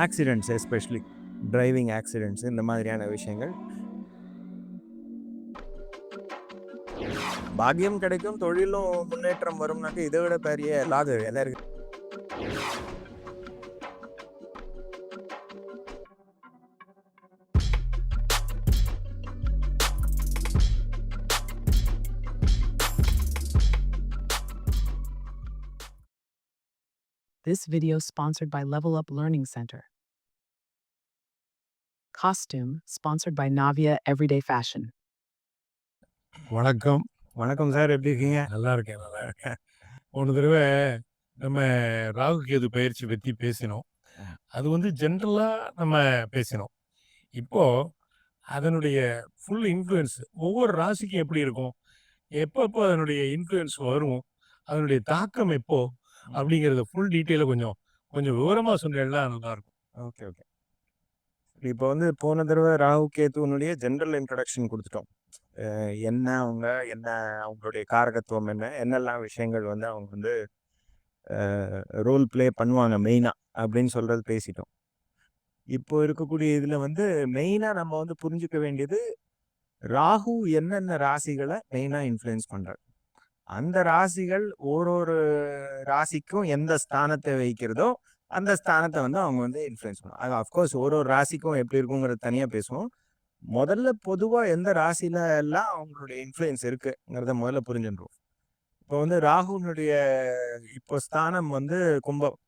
Accidents especially driving accidents இந்த மாதிரியான விஷயங்கள். பாக்கியம் கிடைக்கும், தொழிலும் முன்னேற்றம் வரும்னாக்க இதை விட பெரிய லாபம் எதை இருக்கு? This video sponsored by Level Up Learning Center. Costume sponsored by Navia Everyday Fashion. வணக்கம். வணக்கம் சார், எப்படி இருக்கீங்க? நல்லா இருக்கேன். போன தடவை நம்ம ராகு கேது பயிற்சி பற்றி பேசினோம். அது ஜென்ரலா நம்ம பேசினோம். இப்போ அதனுடைய ஃபுல் இன்ஃப்ளூயன்ஸ் ஒவ்வொரு ராசிக்கும் எப்படி இருக்கும், எப்பப்போ அதனுடைய இன்ஃப்ளூயன்ஸ் வரும், அதனுடைய தாக்கம் எப்போ அப்படிங்கிறத ஃபுல் டீட்டெயில கொஞ்சம் விவரமா சொன்னேன்னா நல்லா இருக்கும். ஓகே. இப்போ போன தடவை ராகு கேத்துவனுடைய ஜென்ரல் இன்ட்ரடக்ஷன் கொடுத்துட்டோம். என்ன அவங்களுடைய காரகத்துவம் என்னெல்லாம் விஷயங்கள் அவங்க ரோல் பிளே பண்ணுவாங்க மெயினாக அப்படின்னு சொல்றது பேசிட்டோம். இப்போ இருக்கக்கூடிய இதில் மெயினாக நம்ம புரிஞ்சுக்க வேண்டியது, ராகு என்னென்ன ராசிகளை மெயினாக இன்ஃப்ளூயன்ஸ் பண்ணுறாரு, அந்த ராசிகள் ஒரு ராசிக்கும் எந்த ஸ்தானத்தை வைக்கிறதோ அந்த ஸ்தானத்தை அவங்க இன்ஃப்ளூயன்ஸ் பண்ணுவோம். அது அஃப்கோர்ஸ் ஒரு ராசிக்கும் எப்படி இருக்குங்கிறது தனியாக பேசுவோம். முதல்ல பொதுவாக எந்த ராசியில எல்லாம் அவங்களுடைய இன்ஃப்ளூயன்ஸ் இருக்குங்கிறத முதல்ல புரிஞ்சுருவோம். இப்போ ராகுனுடைய இப்போ ஸ்தானம் கும்பம்.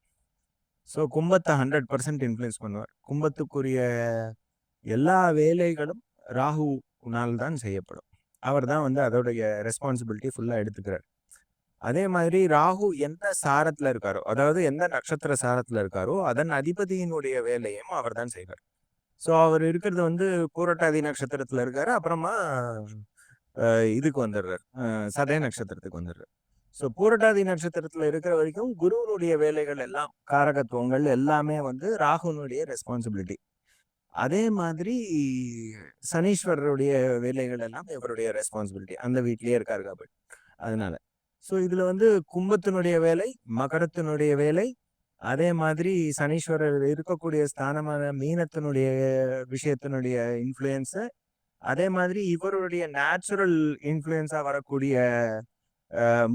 ஸோ கும்பத்தை 100% இன்ஃப்ளூயன்ஸ் பண்ணுவார். கும்பத்துக்குரிய எல்லா வேலைகளும் ராகுனால் தான் செய்யப்படும். அவர் தான் அதோடைய ரெஸ்பான்சிபிலிட்டி ஃபுல்லாக எடுத்துக்கிறார். அதே மாதிரி ராகு எந்த சாரத்தில் இருக்காரோ, அதாவது எந்த நட்சத்திர சாரத்தில் இருக்காரோ அதன் அதிபதியினுடைய வேலையும் அவர் தான் செய்வார். ஸோ அவர் இருக்கிறது பூரட்டாதி நட்சத்திரத்தில் இருக்காரு. அப்புறமா இதுக்கு வந்துடுறார், சதய நட்சத்திரத்துக்கு வந்துடுறார். ஸோ பூரட்டாதி நட்சத்திரத்தில் இருக்கிற வரைக்கும் குருவனுடைய வேலைகள் எல்லாம், காரகத்துவங்கள் எல்லாமே ராகுனுடைய ரெஸ்பான்சிபிலிட்டி. அதே மாதிரி சனீஸ்வரருடைய வேலைகள் எல்லாம் இவருடைய ரெஸ்பான்சிபிலிட்டி. அந்த வீட்லயே இருக்காரு அப்படி. அதனால ஸோ இதுல கும்பத்தினுடைய வேலை, மகரத்தினுடைய வேலை, அதே மாதிரி சனீஸ்வரர் இருக்கக்கூடிய ஸ்தானமான மீனத்தினுடைய விஷயத்தினுடைய இன்ஃப்ளூயன்ஸு, அதே மாதிரி இவருடைய நேச்சுரல் இன்ஃப்ளூயன்ஸா வரக்கூடிய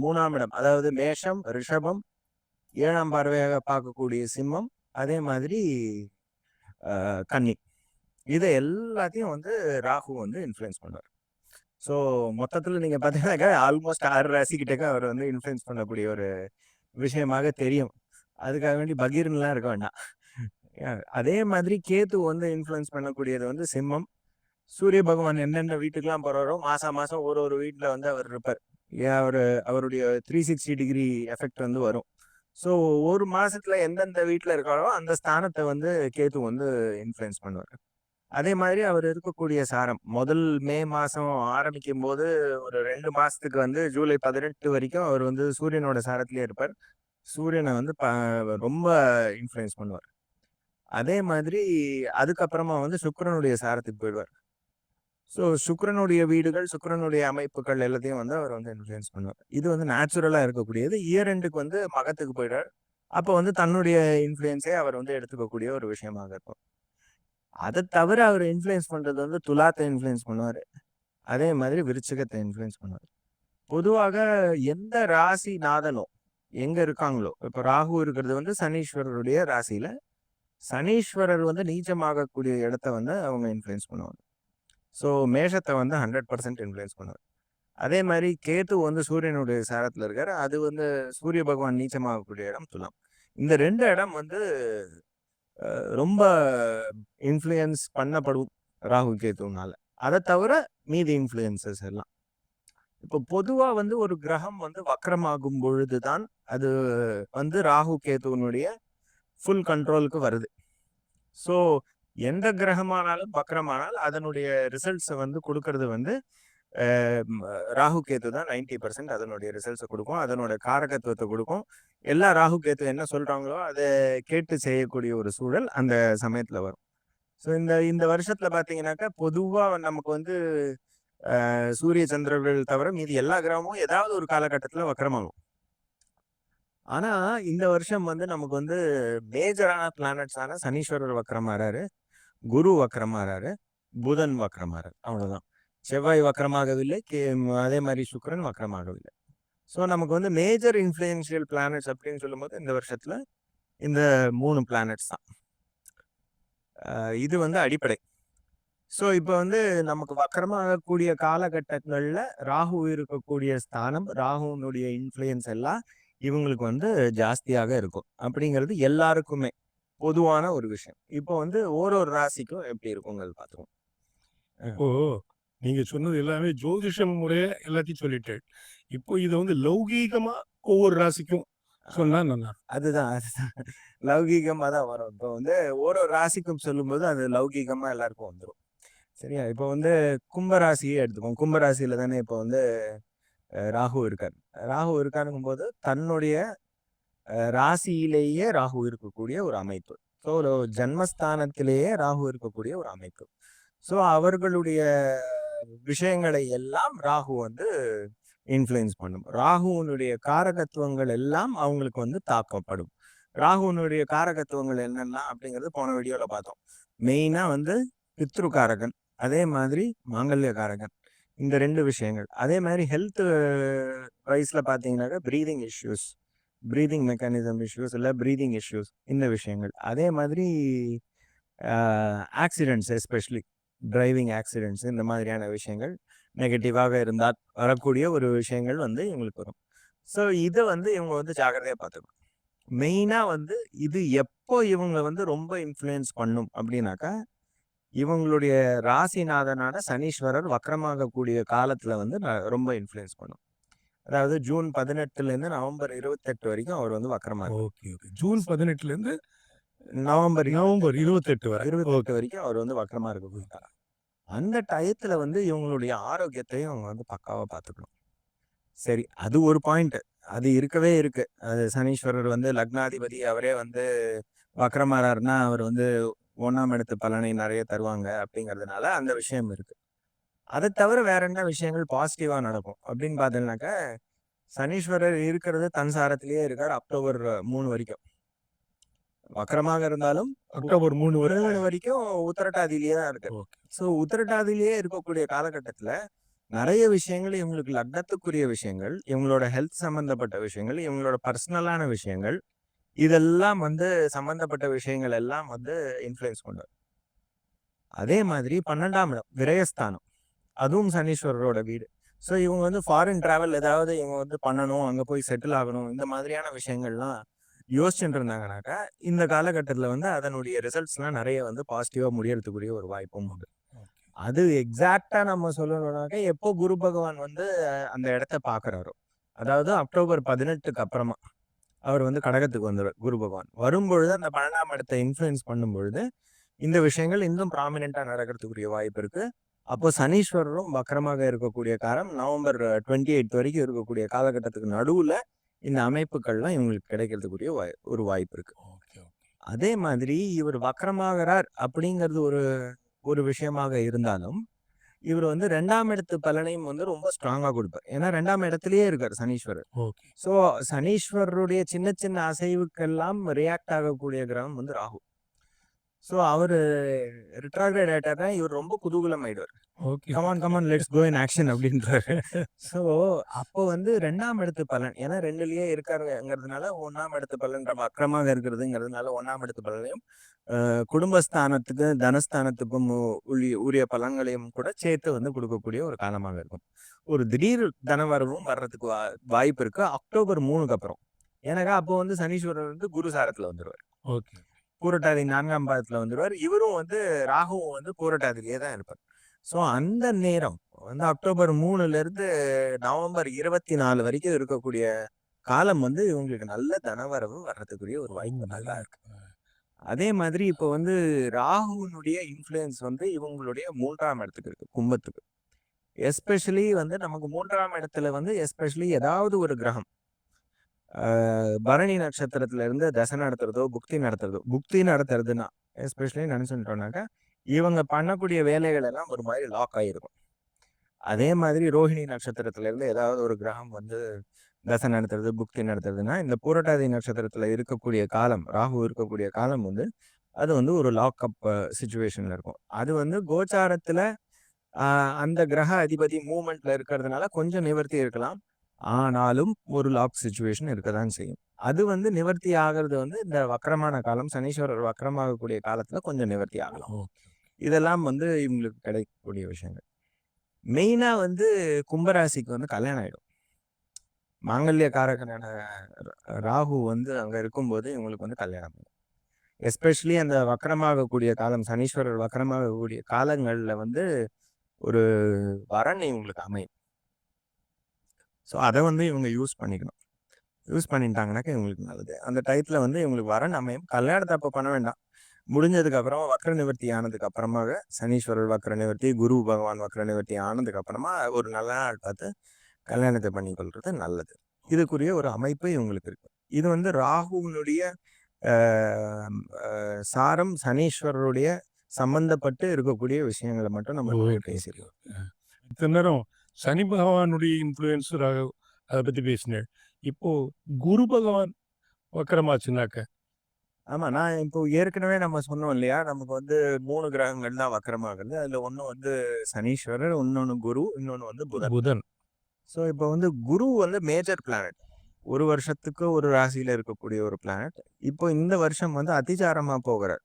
3ஆம் இடம், அதாவது மேஷம், ரிஷபம், 7ஆம் பார்வையாக பார்க்கக்கூடிய சிம்மம், அதே மாதிரி கன்னி, இதை எல்லாத்தையும் ராகு இன்ஃப்ளூயன்ஸ் பண்ணுவார். ஸோ மொத்தத்தில் நீங்கள் பார்த்தீங்கன்னாக்கா ஆல்மோஸ்ட் 6 ராசி கிட்டக்க அவர் இன்ஃப்ளூயன்ஸ் பண்ணக்கூடிய ஒரு விஷயமாக தெரியும். அதுக்காக வேண்டி பகீர்னுலாம் இருக்க வேண்டாம். அதே மாதிரி கேத்து இன்ஃப்ளூயன்ஸ் பண்ணக்கூடியது சிம்மம். சூரிய பகவான் என்னென்ன வீட்டுக்கெல்லாம் போறாரோ மாசம் ஒரு வீட்டில் அவர் இருப்பார். அவருடைய 360 டிகிரி எஃபெக்ட் வரும். ஸோ ஒரு மாசத்துல எந்தெந்த வீட்டில் இருக்காரோ அந்த ஸ்தானத்தை கேத்து இன்ஃப்ளூயன்ஸ் பண்ணுவார். அதே மாதிரி அவர் இருக்கக்கூடிய சாரம் முதல் மே மாசம் ஆரம்பிக்கும் போது ஒரு 2 மாசத்துக்கு ஜூலை 18 வரைக்கும் அவர் சூரியனோட சாரத்திலே இருப்பார். சூரியனை ரொம்ப இன்ஃப்ளூயன்ஸ் பண்ணுவார். அதே மாதிரி அதுக்கப்புறமா சுக்கிரனுடைய சாரத்துக்கு போயிடுவார். ஸோ சுக்கிரனுடைய வீடுகள், சுக்கிரனுடைய அமைப்புகள் எல்லாத்தையும் அவர் இன்ஃப்ளூயன்ஸ் பண்ணுவார். இது நேச்சுரலா இருக்கக்கூடியது. இயர் எண்டுக்கு மகத்துக்கு போயிடுவார். அப்போ தன்னுடைய இன்ஃப்ளூயன்ஸே அவர் எடுத்துக்கக்கூடிய ஒரு விஷயமாக இருக்கும். அதை தவிர அவர் இன்ஃப்ளூயன்ஸ் பண்றது துலாத்தை இன்ஃப்ளூயன்ஸ் பண்ணுவார். அதே மாதிரி விருச்சிகத்தை இன்ஃப்ளூயன்ஸ் பண்ணுவார். பொதுவாக எந்த ராசி நாதனோ எங்க இருக்காங்களோ, இப்ப ராகு இருக்கிறது சனீஸ்வரருடைய ராசியில, சனீஸ்வரர் நீச்சமாகக்கூடிய இடத்த அவங்க இன்ஃப்ளூயன்ஸ் பண்ணுவாங்க. ஸோ மேஷத்தை 100% இன்ஃப்ளூயன்ஸ் பண்ணுவார். அதே மாதிரி கேத்து சூரியனுடைய சாரத்துல இருக்காரு. அது சூரிய பகவான் நீச்சமாகக்கூடிய இடம் துலாம். இந்த 2 இடம் ரொம்ப இன்ஃப்ளூயன்ஸ் பண்ணப்படும் ராகு கேத்துனால. அதை தவிர மீதி இன்ஃப்ளூயன்சஸ் எல்லாம். இப்போ பொதுவா ஒரு கிரகம் வக்ரமாகும் பொழுதுதான் அது ராகு கேத்துவனுடைய ஃபுல் கண்ட்ரோலுக்கு வருது. ஸோ எந்த கிரகமானாலும் வக்ரமானால் அதனுடைய ரிசல்ட்ஸை கொடுக்கறது ராகு கேத்து தான் 90% அதனுடைய ரிசல்ட்ஸை கொடுக்கும், அதனோட காரகத்துவத்தை கொடுக்கும். எல்லா ராகு கேத்து என்ன சொல்றாங்களோ அதை கேட்டு செய்யக்கூடிய ஒரு சூழல் அந்த சமயத்துல வரும். ஸோ இந்த வருஷத்துல பாத்தீங்கன்னாக்கா பொதுவா நமக்கு சூரிய சந்திரர்கள் தவிர மீதி எல்லா கிரகமும் ஏதாவது ஒரு காலகட்டத்துல வக்ரமாகும். ஆனா இந்த வருஷம் வந்து நமக்கு வந்து மேஜரான பிளானட்ஸான சனீஸ்வரர் வக்ரமாறாரு, குரு வக்ரமாறாரு, புதன் வக்ரமாறாரு. அவ்வளவுதான். செவ்வாய் வக்ரமாகவில்லை. அதே மாதிரி சுக்கிரன் வக்ரமாகவில்லை. ஸோ நமக்கு வந்து மேஜர் இன்ஃப்ளூயன்ஷியல் பிளானட்ஸ் அப்படின்னு சொல்லும்போது இந்த வருஷத்துல இந்த 3 பிளானட்ஸ் தான். இது வந்து அடிப்படை. ஸோ இப்போ வந்து நமக்கு வக்கரமாகக்கூடிய காலகட்டங்கள்ல ராகு இருக்கக்கூடிய ஸ்தானம், ராகுனுடைய இன்ஃப்ளூயன்ஸ் எல்லாம் இவங்களுக்கு வந்து ஜாஸ்தியாக இருக்கும் அப்படிங்கிறது எல்லாருக்குமே பொதுவான ஒரு விஷயம். இப்போ வந்து ஒரு ராசிக்கும் எப்படி இருக்குங்கிறது பார்த்துருவோம். இப்போ நீங்க சொன்னது எல்லாமே ஜோதிஷம் முறைய எல்லாத்தையும் சொல்லிட்டு இப்போ இதை வந்து லௌகீகமா ஒவ்வொரு ராசிக்கும் சொன்னா நல்லா அதுதான் லௌகீகமா தான் வரும். இப்போ வந்து ஒரு ராசிக்கும் சொல்லும்போது அது லௌகீகமா எல்லாருக்கும் வந்துடும். சரியா? இப்போ வந்து கும்பராசியே எடுத்துக்கோம். கும்பராசியில தானே இப்போ வந்து ராகு இருக்காரு. ராகு இருக்காருங்கும் போது தன்னுடைய ராசியிலேயே ராகு இருக்கக்கூடிய ஒரு அமைப்பு. ஸோ ஜன்மஸ்தானத்திலேயே ராகு இருக்கக்கூடிய ஒரு அமைப்பு. ஸோ அவர்களுடைய விஷயங்களை எல்லாம் ராகு வந்து இன்ஃப்ளூயன்ஸ் பண்ணும். ராகுனுடைய காரகத்துவங்கள் எல்லாம் அவங்களுக்கு வந்து தாக்கப்படும். ராகுனுடைய காரகத்துவங்கள் என்னெல்லாம் அப்படிங்கிறது போன வீடியோல பார்த்தோம். மெயினா வந்து பித்ருகாரகன், அதே மாதிரி மாங்கல்யகாரகன், இந்த 2 விஷயங்கள். அதே மாதிரி ஹெல்த் வைஸ்ல பார்த்தீங்கன்னாக்கா breathing issues, breathing mechanism issues, இல்லை ப்ரீதிங் இஷ்யூஸ், இந்த விஷயங்கள். அதே மாதிரி ஆக்சிடென்ட்ஸ், எஸ்பெஷலி டிரைவிங் ஆக்சிடென்ட்ஸ், இந்த மாதிரியான விஷயங்கள் நெகட்டிவாக இருந்தால் வரக்கூடிய ஒரு விஷயங்கள் வந்து இவங்களுக்கு வரும். ஸோ இதை வந்து இவங்க வந்து ஜாக்கிரதையாக பார்த்துக்கணும். மெயினாக வந்து இது எப்போ இவங்க வந்து ரொம்ப இன்ஃப்ளூயன்ஸ் பண்ணும் அப்படின்னாக்கா, இவங்களுடைய ராசிநாதனான சனீஸ்வரர் வக்ரமாகக்கூடிய காலத்துல வந்து ரொம்ப இன்ஃப்ளூயன்ஸ் பண்ணும். அதாவது ஜூன் 18லேருந்து நவம்பர் 28 வரைக்கும் அவர் வந்து வக்ரமா இருக்கார். ஓகே ஓகே ஜூன் 18லேருந்து நவம்பர் நவம்பர் 28 வரை 28 வரைக்கும் அவர் வந்து வக்ரமா இருக்க போயிருக்காரு. அந்த டயத்துல வந்து இவங்களுடைய ஆரோக்கியத்தையும் அவங்க வந்து பக்காவா பார்த்துக்கணும். சரி, அது ஒரு பாயிண்ட். அது இருக்கவே இருக்கு. அது சனீஸ்வரர் வந்து லக்னாதிபதி, அவரே வந்து வக்ரமாறாருன்னா அவர் வந்து 1ஆம் இடத்து பலனை நிறைய தருவாங்க அப்படிங்கிறதுனால அந்த விஷயம் இருக்கு. அதை தவிர வேற என்ன விஷயங்கள் பாசிட்டிவா நடக்கும் அப்படின்னு பார்த்தீங்கன்னாக்கா, சனீஸ்வரர் இருக்கிறது தன் சாரத்திலேயே இருக்கார் அக்டோபர் 3 வரைக்கும். வக்ரமாக இருந்தாலும் அக்டோபர் 3 வரை வரைக்கும் உத்திரட்டாதியிலேயே தான் இருக்கு. ஓகே ஸோ உத்திரட்டாதியிலேயே இருக்கக்கூடிய காலகட்டத்துல நிறைய விஷயங்கள், இவங்களுக்கு லக்னத்துக்குரிய விஷயங்கள், இவங்களோட ஹெல்த் சம்பந்தப்பட்ட விஷயங்கள், இவங்களோட பர்சனலான விஷயங்கள், இதெல்லாம் வந்து சம்பந்தப்பட்ட விஷயங்கள் எல்லாம் வந்து இன்ஃப்ளூயன்ஸ் பண்ணும். அதே மாதிரி 12ஆம் இடம் விரயஸ்தானம், அதுவும் சனீஸ்வரரோட வீடு. ஸோ இவங்க வந்து ஃபாரின் டிராவல் ஏதாவது இவங்க வந்து பண்ணணும், அங்கே போய் செட்டில் ஆகணும், இந்த மாதிரியான விஷயங்கள்லாம் யோசிச்சுட்டு இருந்தாங்கனாக்கா இந்த காலகட்டத்தில் வந்து அதனுடைய ரிசல்ட்ஸ்லாம் நிறைய வந்து பாசிட்டிவாக முடியறதுக்குரிய ஒரு வாய்ப்பும் உண்டு. அது எக்ஸாக்டா நம்ம சொல்லணும்னாக்கா எப்போ குரு பகவான் வந்து அந்த இடத்த பாக்குறாரோ, அதாவது அக்டோபர் 18க்கு அப்புறமா அவர் வந்து கடகத்துக்கு வந்துடுவார். குரு பகவான் வரும்பொழுது அந்த 12ஆம் இடத்தை இன்ஃப்ளூயன்ஸ் பண்ணும் பொழுது இந்த விஷயங்கள் இன்னும் ப்ராமினெண்டா நடக்கிறதுக்குரிய வாய்ப்பு இருக்கு. அப்போ சனீஸ்வரரும் வக்கரமாக இருக்கக்கூடிய காலம் நவம்பர் 28 வரைக்கும் இருக்கக்கூடிய காலகட்டத்துக்கு நடுவுல இந்த அமைப்புகள்லாம் இவங்களுக்கு கிடைக்கிறதுக்குரிய ஒரு வாய்ப்பு இருக்கு. அதே மாதிரி இவர் வக்கரமாகிறார் அப்படிங்கிறது ஒரு விஷயமாக இருந்தாலும் இவர் வந்து 2ஆம் இடத்து பலனையும் வந்து ரொம்ப ஸ்ட்ராங்கா கொடுப்பார். ஏன்னா 2ஆம் இடத்திலேயே இருக்கார் சனீஸ்வரர். ஸோ சனீஸ்வரருடைய சின்ன சின்ன அசைவுக்கெல்லாம் ரியாக்ட் ஆகக்கூடிய கிரகம் வந்து ராகு. ஸோ அவரு ரிட்ராக்ரேட் ஆயிட்டாருன்னா இவர் ரொம்ப குதூகலம் ஆயிடுவார். Come on let's go in action அப்படின்றாரு. ஸோ அப்போ வந்து 2ஆம் இடத்து பலன், ஏன்னா 2லயே இருக்காருங்கிறதுனால 1ஆம் இடத்து பலன் வக்கரமாக இருக்கிறதுங்கிறதுனால 1ஆம் இடத்து பலனையும் குடும்பஸ்தானத்துக்கு தனஸ்தானத்துக்கும் உரிய பலன்களையும் கூட சேர்த்து வந்து கொடுக்கக்கூடிய ஒரு காலமாக இருக்கும். ஒரு திடீர் தனவரவும் வர்றதுக்கு வாய்ப்பு இருக்கு அக்டோபர் 3க்கு அப்புறம். ஏன்னாக்கா அப்போ வந்து சனீஸ்வரர் வந்து குரு சாரத்துல வந்துருவார். பூரட்டாதி 4ஆம் பாதத்துல வந்துருவார். இவரும் வந்து ராகுவும் வந்து பூரட்டாதிலேயே தான் இருப்பார். ஸோ அந்த நேரம் வந்து அக்டோபர் 3லேருந்து நவம்பர் 24 வரைக்கும் இருக்கக்கூடிய காலம் வந்து இவங்களுக்கு நல்ல தனவரவு வர்றதுக்குரிய ஒரு வாய்ப்பு நல்லா இருக்கு. அதே மாதிரி இப்போ வந்து ராகுனுடைய இன்ஃப்ளூயன்ஸ் வந்து இவங்களுடைய 3ஆம் இடத்துக்கு இருக்கு, கும்பத்துக்கு. எஸ்பெஷலி வந்து நமக்கு 3ஆம் இடத்துல வந்து எஸ்பெஷலி ஏதாவது ஒரு கிரகம் பரணி நட்சத்திரத்துல இருந்து தசை நடத்துறதோ புக்தி நடத்துறதுன்னா எஸ்பெஷலி நினைச்சுட்டோம்னாக்கா இவங்க பண்ணக்கூடிய வேலைகள் எல்லாம் ஒரு மாதிரி லாக் ஆகிருக்கும். அதே மாதிரி ரோஹிணி நட்சத்திரத்துல இருந்து ஏதாவது ஒரு கிரகம் வந்து தசை நடத்துறது, புக்தி நடத்துறதுன்னா, இந்த பூரட்டாதி நட்சத்திரத்துல இருக்கக்கூடிய காலம், ராகு இருக்கக்கூடிய காலம் வந்து, அது வந்து ஒரு லாக்அப் சிச்சுவேஷன்ல இருக்கும். அது வந்து கோச்சாரத்துல அந்த கிரக அதிபதி மூவ்மெண்ட்ல இருக்கிறதுனால கொஞ்சம் நிவர்த்தி இருக்கலாம். ஆனாலும் ஒரு லாக் சிச்சுவேஷன் இருக்கதான் செய்யும். அது வந்து நிவர்த்தி ஆகிறது வந்து இந்த வக்ரமான காலம், சனீஸ்வரர் வக்ரமாகக்கூடிய காலத்துல கொஞ்சம் நிவர்த்தி ஆகலாம். ஓகே. இதெல்லாம் வந்து இவங்களுக்கு கிடைக்கக்கூடிய விஷயங்கள். மெயினா வந்து கும்பராசிக்கு வந்து கல்யாணம் ஆயிடும். மாங்கல்ய காரகனான ராகு வந்து அங்க இருக்கும்போது இவங்களுக்கு வந்து கல்யாணம் ஆகும். எஸ்பெஷலி அந்த வக்ரமாகக்கூடிய காலம், சனீஸ்வரர் வக்ரமாகக்கூடிய காலங்கள்ல வந்து ஒரு வரன் இவங்களுக்கு அமையும். ஸோ அதை வந்து இவங்க யூஸ் பண்ணிக்கணும். யூஸ் பண்ணிட்டாங்கன்னாக்கா இவங்களுக்கு நல்லது. அந்த டயத்துல வந்து இவங்களுக்கு வரன் அமையும். கல்யாணத்தை அப்போ பண்ண வேண்டாம். முடிஞ்சதுக்கு அப்புறம் வக்ர நிவர்த்தி ஆனதுக்கு அப்புறமாக சனீஸ்வரர் வக்ர நிவர்த்தி, குரு பகவான் வக்ர நிவர்த்தி ஆனதுக்கு அப்புறமா ஒரு நல்ல நாள் பார்த்து கல்யாணத்தை பண்ணிக்கொள்றது நல்லது. இதுக்குரிய ஒரு அமைப்பு இவங்களுக்கு இருக்கு. இது வந்து ராகுவினுடைய சாரம் சனீஸ்வரருடைய சம்பந்தப்பட்டு இருக்கக்கூடிய விஷயங்களை மட்டும் நம்ம பேசியிருக்கோம். இத்தனை நேரம் சனி பகவானுடைய இன்ஃப்ளூயன்ஸ் அதை பத்தி பேசினேன். இப்போ குரு பகவான் வக்கரமாச்சுனாக்க ஆமா, நான் இப்போ ஏற்கனவே நம்ம சொன்னோம் இல்லையா, நமக்கு வந்து 3 கிரகங்கள் தான் வக்ரமாகுது. அதுல ஒண்ணு வந்து சனீஸ்வரர், இன்னொன்னு குரு, இன்னொன்னு வந்து புதன். ஸோ இப்போ வந்து குரு வந்து மேஜர் பிளானட். ஒரு வருஷத்துக்கு ஒரு ராசியில இருக்கக்கூடிய ஒரு பிளானட். இப்போ இந்த வருஷம் வந்து அதிசாரமா போகிறார்.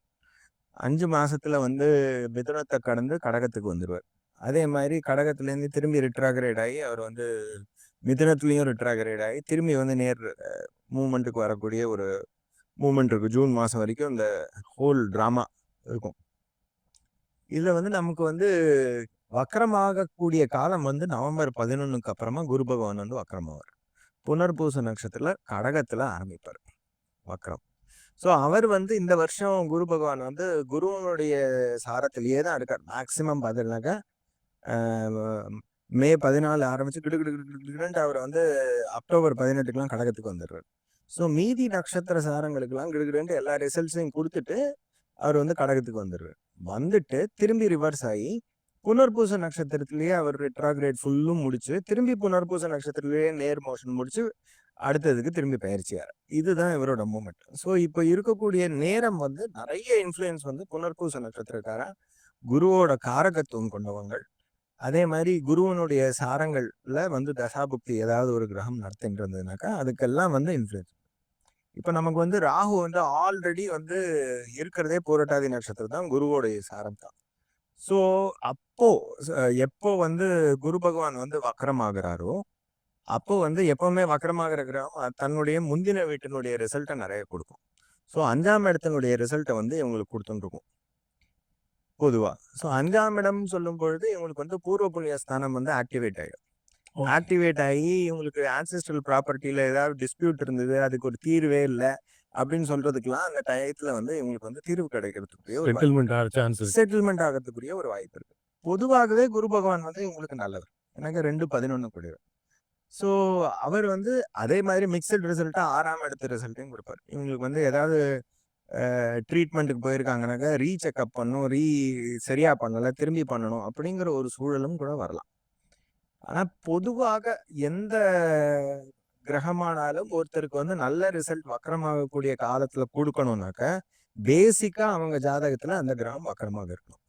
5 மாசத்துல வந்து மிதுனத்தை கடந்து கடகத்துக்கு வந்துருவார். அதே மாதிரி கடகத்துலேருந்து திரும்பி ரிட்ராகிரேட் ஆகி அவர் வந்து மிதுனத்துலேயும் ரிட்ராகிரேட் ஆகி திரும்பி வந்து நேர் மூமெண்ட்டுக்கு வரக்கூடிய ஒரு மூமெண்ட் இருக்கு. ஜூன் மாதம் வரைக்கும் இந்த ஹோல் ட்ராமா இருக்கும். இதில் வந்து நமக்கு வந்து வக்கரமாகக்கூடிய காலம் வந்து நவம்பர் 11க்கு அப்புறமா குரு பகவான் வந்து வக்கரமாவார். புனர்பூச நட்சத்திரத்தில் கடகத்தில் ஆரம்பிப்பார் வக்கரம். ஸோ அவர் வந்து இந்த வருஷம் குரு பகவான் வந்து குருவனுடைய சாரத்திலேயே தான் இருக்கார். மேக்சிமம் பார்த்தீங்கன்னாக்கா மே 14 ஆரம்பிச்சு கிடுக்கிட்டு அவர் வந்து அக்டோபர் 18க்குலாம் கடகத்துக்கு வந்துடுறார். ஸோ மீதி நட்சத்திர சாரங்களுக்கெல்லாம் கிடுக்கிட்டு எல்லா ரிசல்ட்ஸையும் கொடுத்துட்டு அவர் வந்து கடகத்துக்கு வந்துடுறார். வந்துட்டு திரும்பி ரிவர்ஸ் ஆகி புனர்பூச நட்சத்திரத்திலேயே அவர் ரெட்ராகிரேட் ஃபுல்லும் முடிச்சு திரும்பி புனர்பூச நட்சத்திரத்திலேயே நேர் மோஷன் முடிச்சு அடுத்ததுக்கு திரும்பி பயிற்சியார். இதுதான் இவரோட மூமெண்ட். ஸோ இப்போ இருக்கக்கூடிய நேரம் வந்து நிறைய இன்ஃப்ளூயன்ஸ் வந்து புனர்பூச நட்சத்திரக்காரன் குருவோட காரகத்துவம் கொண்டவங்கள். அதே மாதிரி குருவனுடைய சாரங்கள்ல வந்து தசாபுக்தி ஏதாவது ஒரு கிரகம் நடத்திட்டு இருந்ததுனாக்கா அதுக்கெல்லாம் வந்து இன்ஃப்ளூயன்ஸ். இப்போ நமக்கு வந்து ராகு வந்து ஆல்ரெடி வந்து இருக்கிறதே பூரட்டாதி நட்சத்திரம் தான், குருவோடைய சாரம் தான். ஸோ அப்போ எப்போ வந்து குரு பகவான் வந்து வக்கரமாகிறாரோ அப்போ வந்து எப்பவுமே வக்கரமாகிற கிரகம் தன்னுடைய முந்தின வீட்டினுடைய ரிசல்ட்டை நிறைய கொடுக்கும். ஸோ 5ஆம் இடத்தினுடைய ரிசல்ட்டை வந்து இவங்களுக்கு கொடுத்துருக்கும் பொதுவா. ஸோ 5ஆம் இடம் சொல்லும் பொழுது இவங்களுக்கு வந்து பூர்வ புண்ணிய ஸ்தானம் வந்து ஆக்டிவேட் ஆகிடும். ஆக்டிவேட் ஆகி இவங்களுக்கு ஆன்செஸ்ட்ரல் ப்ராப்பர்ட்டியில ஏதாவது டிஸ்பியூட் இருந்தது, அதுக்கு ஒரு தீர்வே இல்லை அப்படின்னு சொல்றதுக்கெல்லாம் அந்த டயத்துல வந்து இவங்களுக்கு வந்து தீர்வு கிடைக்கிறதுக்குரிய ஒரு செட்டில்மெண்ட் ஆகிறதுக்குரிய ஒரு வாய்ப்பு இருக்கு. பொதுவாகவே குரு பகவான் வந்து இவங்களுக்கு நல்லவர். எனக்கு 2-11 கூடியவர். ஸோ அவர் வந்து அதே மாதிரி மிக்சட் ரிசல்ட்டா 6ஆம் இடத்து ரிசல்ட்டையும் கொடுப்பார். இவங்களுக்கு வந்து ஏதாவது ட்ரீட்மெண்ட்டுக்கு போயிருக்காங்கனாக்கா ரீசெக்அப் பண்ணணும், சரியா பண்ணல, திரும்பி பண்ணணும் அப்படிங்கிற ஒரு சூழலும் கூட வரலாம். ஆனா பொதுவாக எந்த கிரகமானாலும் ஒருத்தருக்கு வந்து நல்ல ரிசல்ட் வக்கரமாகக்கூடிய காலத்துல கொடுக்கணும்னாக்க பேசிக்கா அவங்க ஜாதகத்துல அந்த கிரகம் வக்கரமாக இருக்கணும்.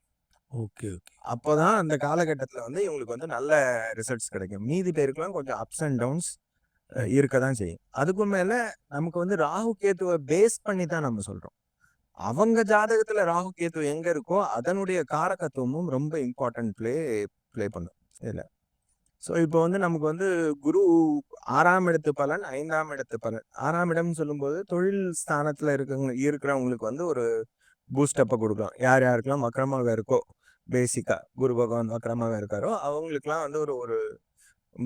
ஓகே. அப்போதான் அந்த காலகட்டத்துல வந்து இவங்களுக்கு வந்து நல்ல ரிசல்ட்ஸ் கிடைக்கும். மீதி பேருக்குலாம் கொஞ்சம் அப்ஸ் அண்ட் டவுன்ஸ் இருக்கதான் செய்யும். அதுக்கும் மேல நமக்கு வந்து ராகு கேத்துவை பேஸ் பண்ணி தான் நம்ம சொல்றோம். அவங்க ஜாதகத்துல ராகு கேத்து எங்க இருக்கோ அதனுடைய காரகத்துவமும் ரொம்ப இம்பார்ட்டன்ட் பிளே பண்ணும் இதுல. ஸோ இப்போ வந்து நமக்கு வந்து குரு 6ஆம் இடத்து பலன், 5ஆம் இடத்து பலன். 6ஆம் இடம்னு சொல்லும்போது தொழில் ஸ்தானத்துல இருக்கிறவங்களுக்கு வந்து ஒரு பூஸ்டப்பை கொடுக்கலாம். யார் யாருக்கெல்லாம் வக்கரமாக இருக்கோ, பேசிக்கா குரு பகவான் வக்கரமாக இருக்காரோ அவங்களுக்குலாம் வந்து ஒரு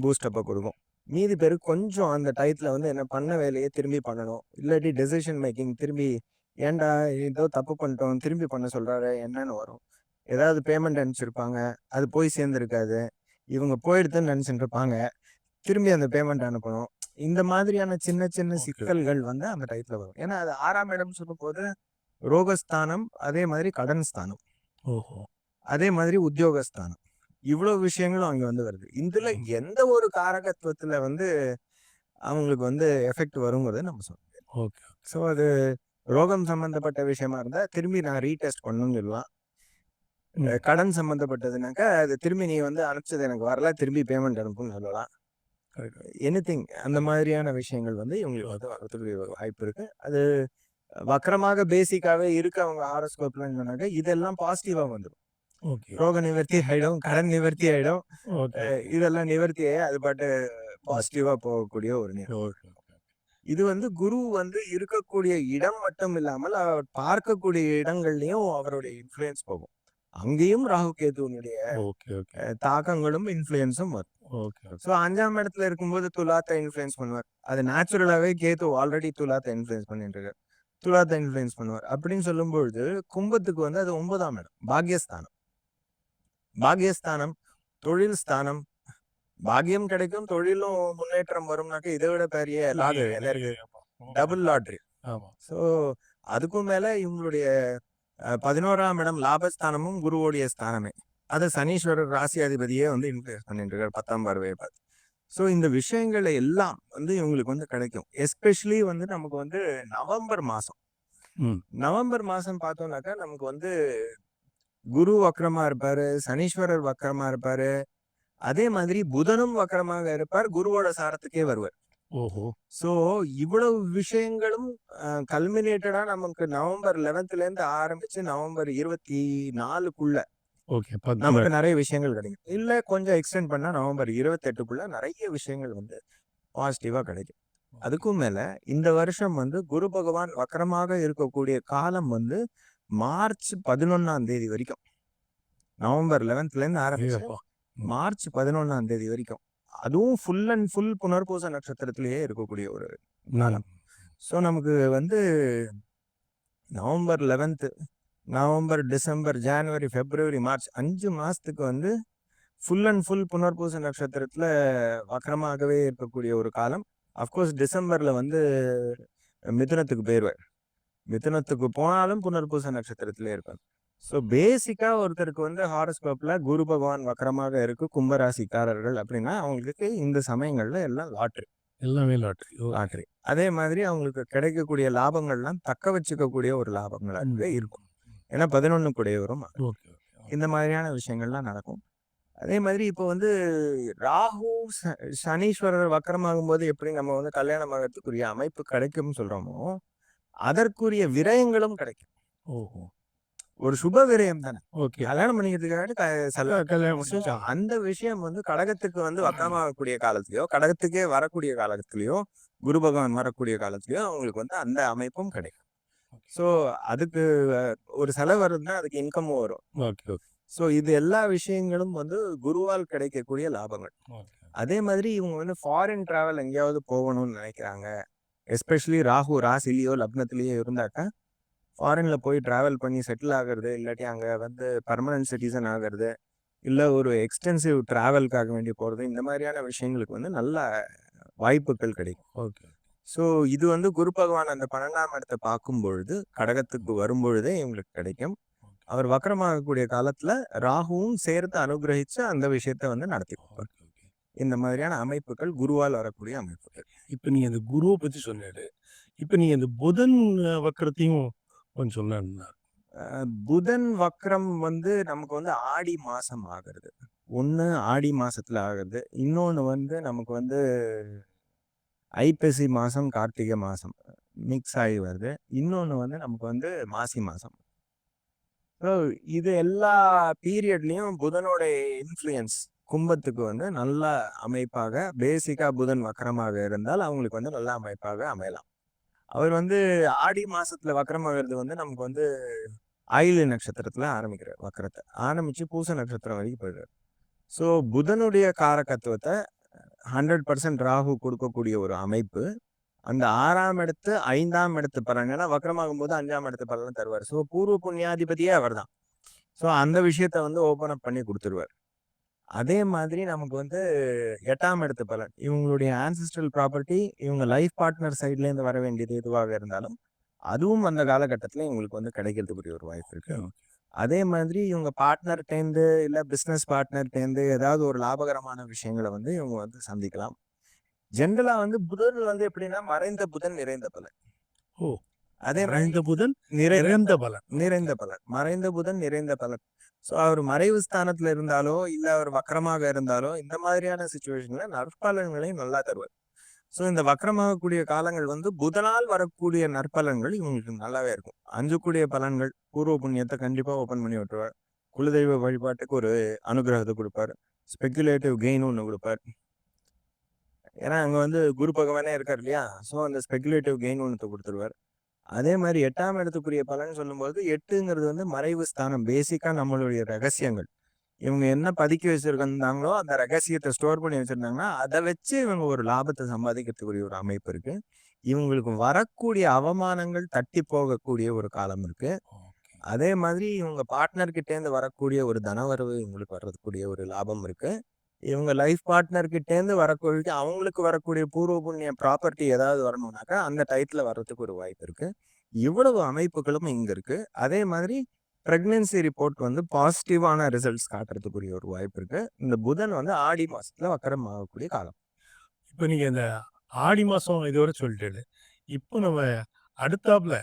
பூஸ்டப்பை கொடுக்கும். மீதி பேர் கொஞ்சம் அந்த டயத்துல வந்து என்ன பண்ண வேலையை திரும்பி பண்ணணும், இல்லாட்டி டெசிஷன் மேக்கிங் திரும்பி ஏன்டா ஏதோ தப்பு பண்ணிட்டோம் திரும்பி பண்ண சொல்றாரு என்னன்னு வரும். ஏதாவது பேமெண்ட் அனுப்பிச்சிருப்பாங்க, அது போய் சேர்ந்துருக்காது, இவங்க போயிடுதுன்னு நினைச்சிட்டு இருப்பாங்க, திரும்பி அந்த பேமெண்ட் அனுப்பணும். இந்த மாதிரியான சின்ன சின்ன சிக்கல்கள் வந்து அந்த டயத்துல வரும். ஏன்னா அது 6ஆம் இடம் சொல்லும் போது ரோகஸ்தானம், அதே மாதிரி கடன் ஸ்தானம், அதே மாதிரி உத்தியோகஸ்தானம், இவ்வளவு விஷயங்களும் அங்க வந்து வருது. இதுல எந்த ஒரு காரகத்துவத்துல வந்து அவங்களுக்கு வந்து எஃபெக்ட் வருங்கிறத நம்ம சொல்றோம். ஓகே. ஸோ அது ரோகம் சம்பந்தப்பட்ட விஷயமா இருந்தா திரும்பி நான் ரீடெஸ்ட் பண்ணணும்னு சொல்லலாம். கடன் சம்பந்தப்பட்டதுனாக்கா அது திரும்பி நீ வந்து அனுப்பிச்சது எனக்கு வரல, திரும்பி பேமெண்ட் அனுப்புன்னு சொல்லலாம். எனிதிங் அந்த மாதிரியான விஷயங்கள் வந்து இவங்களுக்கு வந்து வரதுக்கு வாய்ப்பு இருக்கு. அது வக்கரமாக பேசிக்காவே இருக்கு அவங்க ஹாரோஸ்கோப்ல சொன்னாக்க இதெல்லாம் பாசிட்டிவா வந்துடும். ஓகே. ரோக நிவர்த்தி ஆயிடும், கடன் நிவர்த்தி ஆயிடும். ஓகே. இதெல்லாம் நிவர்த்தி ஆகி அது பாட்டு பாசிட்டிவா போகக்கூடிய ஒரு நேரம். ஓகே. இது வந்து குரு வந்து இருக்கக்கூடிய இடம் மட்டும் இல்லாமல் அவர் பார்க்கக்கூடிய இடங்கள்லயும் அவருடைய இன்ஃப்ளூயன்ஸ் போகும். அங்கேயும் ராகு கேதுவனுடைய ஓகே. ஓகே. தாக்கங்களும் இன்ஃப்ளூயன்ஸும் வரும். ஓகே. ஸோ 5ஆம் இடத்துல இருக்கும்போது துலாத்தை இன்ஃப்ளூயன்ஸ் பண்ணுவார். அது நேச்சுரலாவே கேது ஆல்ரெடி துலாத்தை இன்ஃப்ளூயன்ஸ் பண்ணிட்டு இருக்காரு. துலாத்தை இன்ஃப்ளூயன்ஸ் பண்ணுவார் அப்படின்னு சொல்லும்பொழுது கும்பத்துக்கு வந்து அது 9ஆம் இடம் பாக்யஸ்தானம். பாக்யஸ்தானம் தொழில் ஸ்தானம். பாக்கியம் கிடைக்கும், தொழிலும் முன்னேற்றம் வரும்னாக்க இதை விட பெரிய லாட்டரி, டபுள் லாட்டரி. ஸோ அதுக்கும் மேல இவங்களுடைய 11ஆம் இடம் லாபஸ்தானமும் குருவோடைய ஸ்தானமே. அதை சனீஸ்வரர் ராசி அதிபதியே வந்து இன்ஃப்ளூயன்ஸ் பண்ணிட்டு இருக்காரு 10ஆம் பார்வையை பார்த்து. ஸோ இந்த விஷயங்கள் எல்லாம் வந்து இவங்களுக்கு வந்து கிடைக்கும். எஸ்பெஷலி வந்து நமக்கு வந்து நவம்பர் மாசம். நவம்பர் மாசம் பார்த்தோம்னாக்கா நமக்கு வந்து குரு வக்கரமா இருப்பாரு, சனீஸ்வரர் வக்கரமா இருப்பாரு, அதே மாதிரி புதனும் வக்கரமாக இருப்பார், குருவோட சாரத்துக்கே வருவார். ஓஹோ. சோ இவ்வளவு விஷயங்களும் கல்மினேட்டடா நமக்கு நவம்பர் 11ல இருந்து ஆரம்பிச்சு நவம்பர் 24க்குள்ள நமக்கு நிறைய விஷயங்கள் கிடைக்கும். இல்ல கொஞ்சம் எக்ஸ்டெண்ட் பண்ணா நவம்பர் 28க்குள்ள நிறைய விஷயங்கள் வந்து பாசிட்டிவா கிடைக்கும். அதுக்கும் மேல இந்த வருஷம் வந்து குரு பகவான் வக்கரமாக இருக்கக்கூடிய காலம் வந்து மார்ச் 11ஆம் தேதி வரைக்கும். நவம்பர் 11ல இருந்து ஆரம்பிச்சு மார்ச் 11ஆம் தேதி வரைக்கும். அதுவும் ஃபுல் அண்ட் ஃபுல் புனர்பூச நட்சத்திரத்திலேயே இருக்கக்கூடிய ஒரு காலம். ஸோ நமக்கு வந்து நவம்பர் 11th, நவம்பர், டிசம்பர், ஜனவரி, பிப்ரவரி, மார்ச் 5 மாசத்துக்கு வந்து ஃபுல் அண்ட் ஃபுல் புனர்பூச நட்சத்திரத்துல வக்கரமாகவே இருக்கக்கூடிய ஒரு காலம். அஃப்கோர்ஸ் டிசம்பர்ல வந்து மிதுனத்துக்கு போயிடுவார். மிதுனத்துக்கு போனாலும் புனர்பூச நட்சத்திரத்திலே இருப்பார். ஸோ பேசிக்கா ஒருத்தருக்கு வந்து ஹாரோஸ்கோப்ல குரு பகவான் வக்கரமாக இருக்கு கும்பராசிக்காரர்கள் அப்படின்னா அவங்களுக்கு இந்த சமயங்கள்ல எல்லாம் லாட்ரி, எல்லாமே லாட்ரி. அதே மாதிரி அவங்களுக்கு கிடைக்கக்கூடிய லாபங்கள்லாம் தக்க வச்சுக்கக்கூடிய ஒரு லாபங்களாகவே இருக்கும். ஏன்னா 11 கூடையவரும் இந்த மாதிரியான விஷயங்கள்லாம் நடக்கும். அதே மாதிரி இப்போ வந்து ராகு சனீஸ்வரர் வக்கரமாகும் போது எப்படி நம்ம வந்து கல்யாணம் ஆகிறதுக்குரிய அமைப்பு கிடைக்கும்னு சொல்றோமோ அதற்குரிய விரயங்களும் கிடைக்கும். ஓஹோ. ஒரு சுப விரயம் தானே. ஓகே. கல்யாணம் பண்ணிக்கிறதுக்காக அந்த விஷயம் வந்து கடகத்துக்கு வந்து வக்கரமாகக்கூடிய காலத்திலயோ கடகத்துக்கே வரக்கூடிய காலத்திலயோ குரு பகவான் வரக்கூடிய காலத்திலயோ அவங்களுக்கு வந்து அந்த அமைப்பும் கிடைக்கும். ஸோ அதுக்கு ஒரு செலவு வருதுன்னா அதுக்கு இன்கமும் வரும். ஸோ இது எல்லா விஷயங்களும் வந்து குருவால் கிடைக்கக்கூடிய லாபங்கள். அதே மாதிரி இவங்க வந்து ஃபாரின் டிராவல் எங்கேயாவது போகணும்னு நினைக்கிறாங்க, எஸ்பெஷலி ராகு ராசிலேயோ லக்னத்திலேயோ இருந்தாக்கா ஃபாரின்ல போய் டிராவல் பண்ணி செட்டில் ஆகிறது, இல்லாட்டி அங்கே வந்து பர்மனன்ட் சிட்டிசன் ஆகிறது, இல்லை ஒரு எக்ஸ்டென்சிவ் டிராவல்காக வேண்டி போகிறது, இந்த மாதிரியான விஷயங்களுக்கு வந்து நல்ல வாய்ப்புகள் கிடைக்கும். ஓகே. ஸோ இது வந்து குரு பகவான் அந்த 12ஆம் இடத்தை பார்க்கும் பொழுது கடகத்துக்கு வரும்பொழுதே இவங்களுக்கு கிடைக்கும். அவர் வக்கரமாகக்கூடிய காலத்துல ராகுவும் சேர்த்து அனுகிரகிச்சு அந்த விஷயத்த வந்து நடத்தி கொடுப்பார். இந்த மாதிரியான அமைப்புகள் குருவால் வரக்கூடிய அமைப்புகள். இப்ப நீ அந்த குருவை பத்தி சொன்னாரு. இப்ப நீ அந்த புதன் வக்கரத்தையும் கொஞ்சம் சொன்ன. புதன் வக்கரம் வந்து நமக்கு வந்து ஆடி மாசம் ஆகிறது. ஒண்ணு ஆடி மாசத்துல ஆகுது, இன்னொன்னு வந்து நமக்கு வந்து ஐப்பசி மாசம் கார்த்திகை மாசம் மிக்ஸ் ஆகி வருது, இன்னொன்னு வந்து நமக்கு வந்து மாசி மாசம். இது எல்லா பீரியட்லயும் புதனோட இன்ஃப்ளூயன்ஸ் கும்பத்துக்கு வந்து நல்ல அமைப்பாக பேசிக்கா புதன் வக்கரமாக இருந்தால் அவங்களுக்கு வந்து நல்ல அமைப்பாக அமையலாம். அவர் வந்து ஆடி மாசத்துல வக்கரமாகிறது வந்து நமக்கு வந்து ஆயில்ய நட்சத்திரத்துல ஆரம்பிக்கிறார் வக்கரத்தை, ஆரம்பிச்சு பூச நட்சத்திரம் வரைக்கும் போயிடுறாரு. ஸோ புதனுடைய காரகத்துவத்தை 100% ராகு கொடுக்கக்கூடிய ஒரு அமைப்பு. அந்த 6ஆம் இடத்து 5ஆம் இடத்து பலன், ஏன்னா வக்கரமாகும் போது 5ஆம் இடத்து பலன் தருவார். ஸோ பூர்வ புண்ணியாதிபதியே அவர் தான். ஸோ அந்த விஷயத்த வந்து ஓப்பன் அப் பண்ணி கொடுத்துருவார். அதே மாதிரி நமக்கு வந்து 8ஆம் இடத்து பலன், இவங்களுடைய ஆன்சிஸ்ட்ரல் ப்ராப்பர்ட்டி, இவங்க லைஃப் பார்ட்னர் சைட்லேருந்து வர வேண்டியது எதுவாக இருந்தாலும் அதுவும் அந்த காலகட்டத்தில் இவங்களுக்கு வந்து கிடைக்கிறதுக்குரிய ஒரு வாய்ப்பு இருக்கு. அதே மாதிரி இவங்க பார்ட்னர்டேந்து இல்லை பிஸ்னஸ் பார்ட்னர்டேந்து ஏதாவது ஒரு லாபகரமான விஷயங்களை வந்து இவங்க வந்து சந்திக்கலாம். ஜென்ரலா வந்து புதன் வந்து எப்படின்னா மறைந்த புதன் நிறைந்த பலன். ஓ! அதே மாதிரி மறைந்த புதன் நிறைந்த நிறைந்த பலன். நிறைந்த பலன். மறைந்த புதன் நிறைந்த பலன். ஸோ அவர் மறைவு ஸ்தானத்துல இருந்தாலோ, இல்ல அவர் வக்ரமாக இருந்தாலோ, இந்த மாதிரியான சிச்சுவேஷன்ல நற்பலன்களையும் நல்லா தருவார். ஸோ இந்த வக்ரமாகக்கூடிய காலங்கள் வந்து புதனால் வரக்கூடிய நற்பலன்கள் இவங்களுக்கு நல்லாவே இருக்கும். 5 கூடிய பலன்கள், பூர்வ புண்ணியத்தை கண்டிப்பா ஓப்பன் பண்ணி விட்டுருவார். குலதெய்வ வழிபாட்டுக்கு ஒரு அனுகிரகத்தை கொடுப்பார். ஸ்பெகுலேட்டிவ் கெயின் ஒன்று கொடுப்பார். ஏன்னா அங்க வந்து குரு பகவானே இருக்கார் இல்லையா? ஸோ அந்த ஸ்பெகுலேட்டிவ் கெயின் ஒன்று கொடுத்துருவார். அதே மாதிரி 8ஆம் இடத்துக்குரிய பலன் சொல்லும்போது 8ங்கிறது வந்து மறைவு ஸ்தானம். பேசிக்கா நம்மளுடைய ரகசியங்கள். இவங்க என்ன பதுக்கி வச்சிருந்தாங்களோ அந்த ரகசியத்தை ஸ்டோர் பண்ணி வச்சிருந்தாங்கன்னா அதை வச்சு இவங்க ஒரு லாபத்தை சம்பாதிக்கிறதுக்குரிய ஒரு அமைப்பு இருக்கு. இவங்களுக்கு வரக்கூடிய அவமானங்கள் தட்டி போகக்கூடிய ஒரு காலம் இருக்கு. அதே மாதிரி இவங்க பார்ட்னர் கிட்டே இருந்து வரக்கூடிய ஒரு தனவரவு இவங்களுக்கு வரக்கூடிய ஒரு லாபம் இருக்கு. இவங்க லைஃப் பார்ட்னர் கிட்டே இருந்து வரக்கூடிய அவங்களுக்கு வரக்கூடிய பூர்வ புண்ணிய ப்ராப்பர்ட்டி ஏதாவது வரணும்னாக்கா அந்த டைத்துல வர்றதுக்கு ஒரு வாய்ப்பு இருக்கு. இவ்வளவு அமைப்புகளும் இங்க இருக்கு. அதே மாதிரி பிரெக்னன்சி ரிப்போர்ட் வந்து பாசிட்டிவான ரிசல்ட்ஸ் காட்டுறதுக்குரிய ஒரு வாய்ப்பு இருக்கு. இந்த புதன் வந்து ஆடி மாசத்துல வக்கரம் ஆகக்கூடிய காலம். இப்போ நீங்க இந்த ஆடி மாசம் இதுவரை சொல்லிட்டு, இப்போ நம்ம அடுத்தாப்புல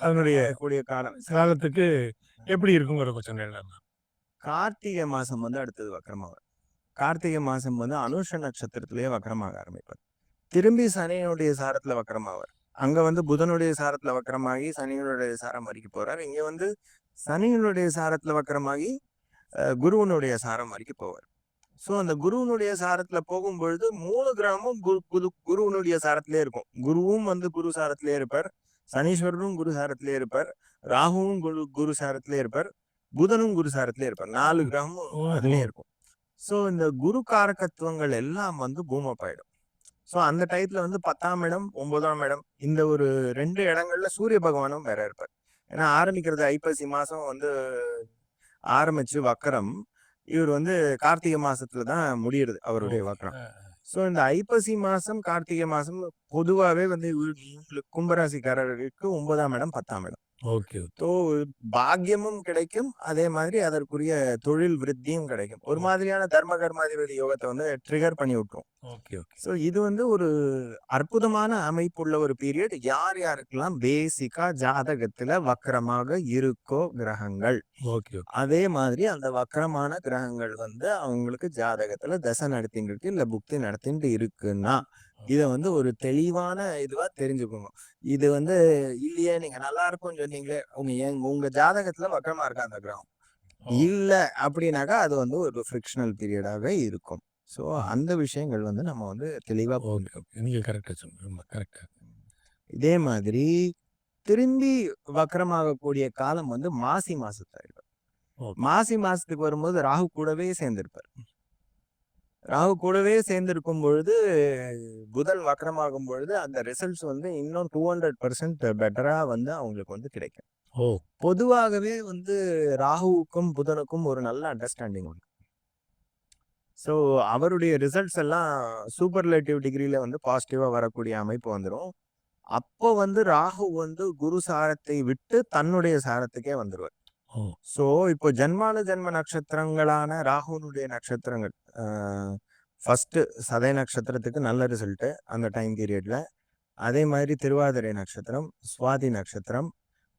அதனுடைய கூடிய காலம் காலத்துக்கு எப்படி இருக்குங்கிற கொஞ்சம் நேரம். கார்த்திகை மாசம் வந்து அடுத்தது வக்கரமாகும். கார்த்திகை மாசம் வந்து அனுஷ நட்சத்திரத்திலேயே வக்கரமாக ஆரம்பிப்பார். திரும்பி சனியினுடைய சாரத்துல வக்கரமாவார். அங்க வந்து புதனுடைய சாரத்துல வக்கரமாகி சனியினுடைய சாரம் வரைக்கும் போறார். இங்க வந்து சனியினுடைய சாரத்துல வக்கரமாகி குருவனுடைய சாரம் வரைக்கும் போவார். ஸோ அந்த குருவனுடைய சாரத்துல போகும்பொழுது 3 கிரகமும் குருவனுடைய சாரத்திலே இருக்கும். குருவும் வந்து குரு சாரத்திலே இருப்பார். சனீஸ்வரனும் குரு சாரத்திலே இருப்பார். ராகுவும் குரு சாரத்திலே இருப்பார். புதனும் குரு சாரத்திலே இருப்பார். 4 கிரகமும் அதுலயே இருக்கும். ஸோ இந்த குரு காரகத்துவங்கள் எல்லாம் வந்து பூமப்பாயிடும். ஸோ அந்த டயத்துல வந்து 10ஆம் இடம் 9ஆம் இடம் இந்த ஒரு 2 இடங்கள்ல சூரிய பகவானும் வேற இருப்பார். ஏன்னா ஆரம்பிக்கிறது ஐப்பசி மாசம் வந்து ஆரம்பிச்சு வக்கரம். இவர் வந்து கார்த்திகை மாசத்துல தான் முடியுது அவருடைய வக்கரம். ஸோ இந்த ஐப்பசி மாசம் கார்த்திகை மாசம் பொதுவாகவே வந்து கும்பராசிக்காரர்களுக்கு 9ஆம் இடம் 10ஆம் இடம். ஓகே. ஸோ பாக்கியமும் கிடைக்கும். அதே மாதிரி அதற்குரிய தொழில் விருத்தியும் கிடைக்கும். ஒரு மாதிரியான தர்ம கர்மாதிபதி யோகத்தை வந்து ட்ரிகர் பண்ணி விட்டுரும். ஓகே. ஸோ இது வந்து ஒரு அற்புதமான அமைப்புள்ள ஒரு பீரியட். யார் யாருக்கெல்லாம் பேசிக்கா ஜாதகத்துல வக்கரமாக இருக்கோ கிரகங்கள், ஓகே. அதே மாதிரி அந்த வக்கரமான கிரகங்கள் வந்து அவங்களுக்கு ஜாதகத்துல தசை நடத்திட்டு இருக்கு இல்ல புக்தி நடத்திட்டு இருக்குன்னா இதை வந்து ஒரு தெளிவான இதுவா தெரிஞ்சுக்கோங்க. இது வந்து இல்லையே நீங்க நல்லா இருக்கும்னு சொன்னீங்களே உங்க ஜாதகத்துல வக்கரமா இருக்கா அந்த கிரகம் இல்ல அப்படின்னாக்கா அது வந்து ஒரு ஃப்ரிக்ஷனல் பீரியடாக இருக்கும். ஸோ அந்த விஷயங்கள் வந்து நம்ம வந்து தெளிவா நீங்க கரெக்டா சொன்னீங்க. கரெக்டா. இதே மாதிரி திரும்பி வக்கரமாகக்கூடிய காலம் வந்து மாசி மாசத்துல இருக்கும். மாசி மாசத்துக்கு வரும்போது ராகு கூடவே சேர்ந்திருப்பார். ராகு கூடவே சேர்ந்திருக்கும் பொழுது புதன் வக்கரமாகும் பொழுது அந்த ரிசல்ட்ஸ் வந்து இன்னும் 200% பெட்டரா வந்து அவங்களுக்கு வந்து கிடைக்கும். பொதுவாகவே வந்து ராகுவுக்கும் புதனுக்கும் ஒரு நல்ல அண்டர்ஸ்டாண்டிங் உண்டு. ஸோ அவருடைய ரிசல்ட்ஸ் எல்லாம் சூப்பர்லேட்டிவ் டிகிரியில வந்து பாசிட்டிவா வரக்கூடிய அமைப்பு வந்துடும். அப்போ வந்து ராகு வந்து குரு சாரத்தை விட்டு தன்னுடைய சாரத்துக்கே வந்துடுவார். ஸோ இப்போ ஜென்ம நட்சத்திரங்களான ராகுனுடைய நட்சத்திரங்கள் ஃபர்ஸ்ட் சதய நட்சத்திரத்துக்கு நல்ல ரிசல்ட்டு அந்த டைம் பீரியட்ல. அதே மாதிரி திருவாதிரை நட்சத்திரம், சுவாதி நட்சத்திரம்,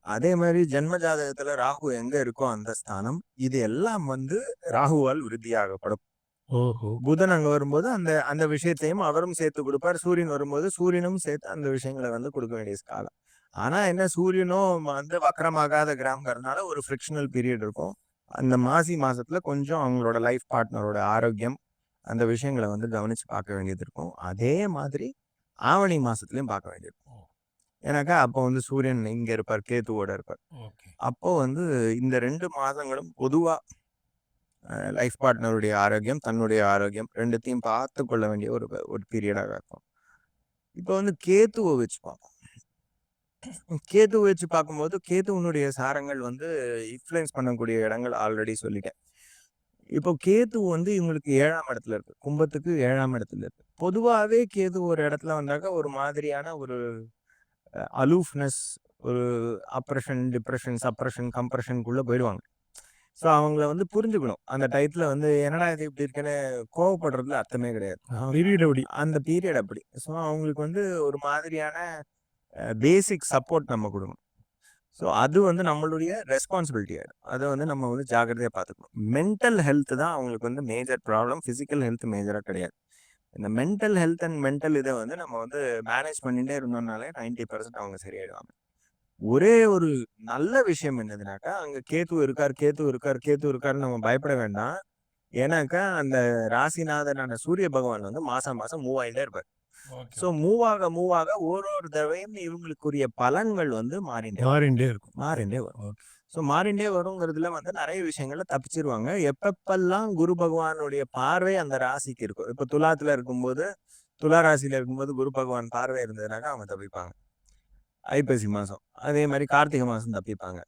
அதே மாதிரி ஜென்ம ஜாதகத்துல ராகு எங்க இருக்கோ அந்த ஸ்தானம், இது எல்லாம் வந்து ராகுவால் விருத்தியாகப்படும். புதன் அங்க வரும்போது அந்த அந்த விஷயத்தையும் அவரும் சேர்த்து கொடுப்பார். சூரியன் வரும்போது சூரியனும் சேர்த்து அந்த விஷயங்களை வந்து கொடுக்க வேண்டிய காலம். ஆனா என்ன சூரியனும் வந்து வக்கரமாகாத கிரகங்கிறதுனால ஒரு ஃப்ரிக்ஷனல் பீரியட் இருக்கும். அந்த மாசி மாசத்துல கொஞ்சம் அவங்களோட லைஃப் பார்ட்னரோட ஆரோக்கியம் அந்த விஷயங்களை வந்து கவனிச்சு பார்க்க வேண்டியது இருக்கும். அதே மாதிரி ஆவணி மாசத்துலயும் பார்க்க வேண்டியிருக்கும். ஏன்னாக்கா அப்போ வந்து சூரியன் இங்க இருப்பார், கேத்துவோட இருப்பார். அப்போ வந்து இந்த 2 மாதங்களும் பொதுவா லைஃப் பார்ட்னருடைய ஆரோக்கியம், தன்னுடைய ஆரோக்கியம் ரெண்டுத்தையும் பார்த்து கொள்ள வேண்டிய ஒரு பீரியடாக இருக்கும். இப்போ வந்து கேத்துவை வச்சு பார்ப்போம். கேத்துவை வச்சு பார்க்கும்போது கேத்துவனுடைய சாரங்கள் வந்து இன்ஃப்ளூயன்ஸ் பண்ணக்கூடிய இடங்கள் ஆல்ரெடி சொல்லிட்டேன். இப்போ கேது வந்து இவங்களுக்கு 7ஆம் இடத்துல இருக்கு. கும்பத்துக்கு 7ஆம் இடத்துல இருக்கு. பொதுவாகவே கேது ஒரு இடத்துல வந்தாக்க ஒரு மாதிரியான ஒரு அலூஃப்னஸ், ஒரு அப்ரெஷன், டிப்ரெஷன், சப்ரெஷன், கம்ப்ரெஷனுக்குள்ள போயிடுவாங்க. ஸோ அவங்கள வந்து புரிஞ்சுக்கணும். அந்த டயத்துல வந்து என்னடா இது இப்படி இருக்கேன்னு கோவப்படுறதுல அர்த்தமே கிடையாது. பீரியட் அப்படி. அந்த பீரியட் அப்படி. ஸோ அவங்களுக்கு வந்து ஒரு மாதிரியான பேசிக் சப்போர்ட் நம்ம குடுக்கணும். ஸோ அது வந்து நம்மளுடைய ரெஸ்பான்சிபிலிட்டி ஆயிடும். அத வந்து நம்ம வந்து ஜாக்கிரதையா பார்த்துக்கணும். மென்டல் ஹெல்த் தான் அவங்களுக்கு வந்து மேஜர் ப்ராப்ளம். பிசிக்கல் ஹெல்த் மேஜரா கிடையாது. இந்த மென்டல் ஹெல்த் அண்ட் மென்டல் இத வந்து நம்ம வந்து மேனேஜ் பண்ணிட்டே இருந்தோம்னாலே 90% அவங்க சரியாயிடுவாங்க. ஒரே ஒரு நல்ல விஷயம் என்னதுனாக்கா, அங்க கேத்து இருக்காருன்னு நம்ம பயப்பட வேண்டாம். ஏன்னாக்கா, அந்த ராசிநாதனான சூரிய பகவான் வந்து மாசம் மாசம் மூவ் ஆயிட்டே இருப்பாரு. ஓகே. ஸோ மூவ் ஆக ஒரு தடவையும் இவங்களுக்குரிய பலன்கள் வந்து மாறிண்டே வரும். மாறிண்டே இருக்கும். மாறிண்டே வரும். ஓகே. ஸோ மாறிண்டே வருங்கிறதுல வந்து நிறைய விஷயங்கள்ல தப்பிச்சிருவாங்க. எப்பப்பெல்லாம் குரு பகவானுடைய பார்வை அந்த ராசிக்கு இருக்கும். இப்ப துலாத்துல இருக்கும்போது, துலா ராசியில இருக்கும்போது குரு பகவான் பார்வை இருந்ததுனாக்கா அவங்க தப்பிப்பாங்க. ஐப்பசி மாசம். அதே மாரி கார்த்திகை மாசம் தப்பிப்பாங்க.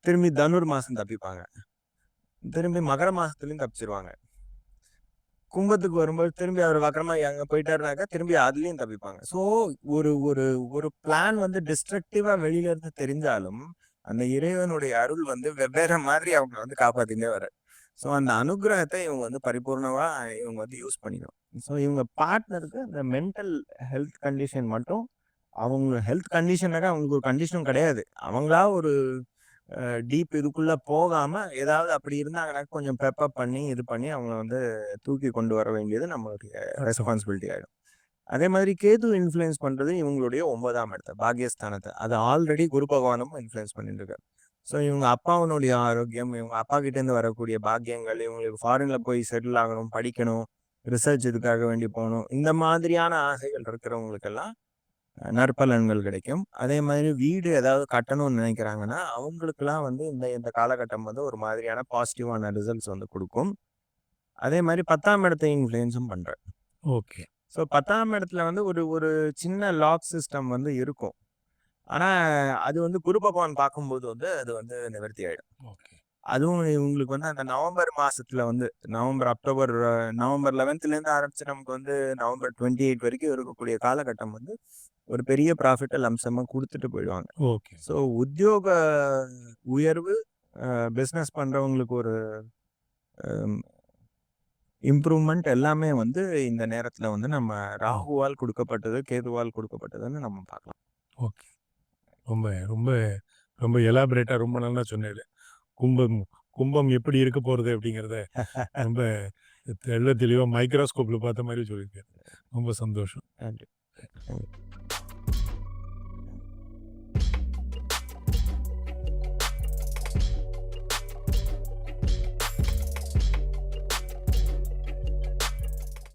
திரும்பி தனுர் மாசம் தப்பிப்பாங்க. திரும்பி மகர மாசத்துலயும் தப்பிச்சிருவாங்க. கும்பத்துக்கு வரும்போது திரும்பி அவர் வக்கரமா அங்க போயிட்டாருனாக்கா, திரும்பி அதுலயும் தப்பிப்பாங்க. ஸோ ஒரு ஒரு ஒரு பிளான் வந்து டிஸ்ட்ரக்டிவா வெளியில இருந்து தெரிஞ்சாலும், அந்த இறைவனுடைய அருள் வந்து வெவ்வேற மாதிரி அவங்கள வந்து காப்பாத்திட்டே வராரு. ஸோ அந்த அனுக்கிரகத்த இவங்க வந்து பரிபூர்ணமா இவங்க வந்து யூஸ் பண்ணிக்கணும். ஸோ இவங்க பார்ட்னருக்கு அந்த மென்டல் ஹெல்த் கண்டிஷன் மட்டும் அவங்க ஹெல்த் கண்டிஷன்னாக்கா அவங்களுக்கு ஒரு கண்டிஷனும் கிடையாது. அவங்களா ஒரு டீப் இதுக்குள்ள போகாம ஏதாவது அப்படி இருந்தாங்கன்னா கொஞ்சம் பெப்பப் பண்ணி இது பண்ணி அவங்கள வந்து தூக்கி கொண்டு வர வேண்டியது நம்மளுடைய ரெஸ்பான்சிபிலிட்டி ஆயிடும். அதே மாதிரி கேது இன்ஃப்ளூயன்ஸ் பண்றது இவங்களுடைய 9ஆம் இடத்த பாக்கியஸ்தானத்தை. அது ஆல்ரெடி குரு பகவானும் இன்ஃப்ளூயன்ஸ் பண்ணிட்டு இருக்காரு. ஸோ இவங்க அப்பாவுடைய ஆரோக்கியம், இவங்க அப்பா கிட்ட இருந்து வரக்கூடிய பாக்கியங்கள், இவங்களுக்கு ஃபாரின்ல போய் செட்டில் ஆகணும், படிக்கணும், ரிசர்ச் இதுக்காக வேண்டி போகணும், இந்த மாதிரியான ஆசைகள் இருக்கிறவங்களுக்கெல்லாம் நற்பலன்கள் கிடைக்கும். அதே மாதிரி வீடு ஏதாவது கட்டணும்னு நினைக்கிறாங்கன்னா, அவங்களுக்கெல்லாம் வந்து இந்த இந்த காலகட்டம் வந்து ஒரு மாதிரியான பாசிட்டிவான ரிசல்ட்ஸ் வந்து குடுக்கும். அதே மாரி 10ஆம் இடத்தை இன்ஃப்ளூயன்ஸும் பண்றார். ஓகே. ஸோ 10ஆம் இடத்துல வந்து ஒரு ஒரு சின்ன லாக் சிஸ்டம் வந்து இருக்கும். ஆனா, அது வந்து குரு பகவான் பார்க்கும்போது வந்து அது வந்து நிவர்த்தி ஆயிடும். ஓகே. அதுவும் இவங்களுக்கு வந்து அந்த நவம்பர் மாசத்துல வந்து அக்டோபர் நவம்பர் 11லேருந்து ஆரம்பிச்சு நமக்கு வந்து நவம்பர் 28 வரைக்கும் இருக்கக்கூடிய காலகட்டம் வந்து ஒரு பெரிய ப்ராஃபிட்ட லம்சமா குடுத்துட்டு போயிடுவாங்க. ஓகே. ஸோ உத்தியோக உயர்வு, பிசினஸ் பண்றவங்களுக்கு ஒரு இம்ப்ரூவ்மெண்ட் எல்லாமே வந்து இந்த நேரத்துல வந்து நம்ம ராகுவால் கொடுக்கப்பட்டது, கேதுவால் கொடுக்கப்பட்டதுன்னு நம்ம பார்க்கலாம். ஓகே. ரொம்ப ரொம்ப ரொம்ப எலாபரேட்டா ரொம்ப நல்லா சொன்னீரு. கும்பம் கும்பம் எப்படி இருக்க போறது அப்படிங்கிறத ரொம்ப தெள்ள தெளிவா மைக்ரோஸ்கோப்ல பார்த்த மாதிரி சொல்லியிருக்காரு. ரொம்ப சந்தோஷம். நன்றி.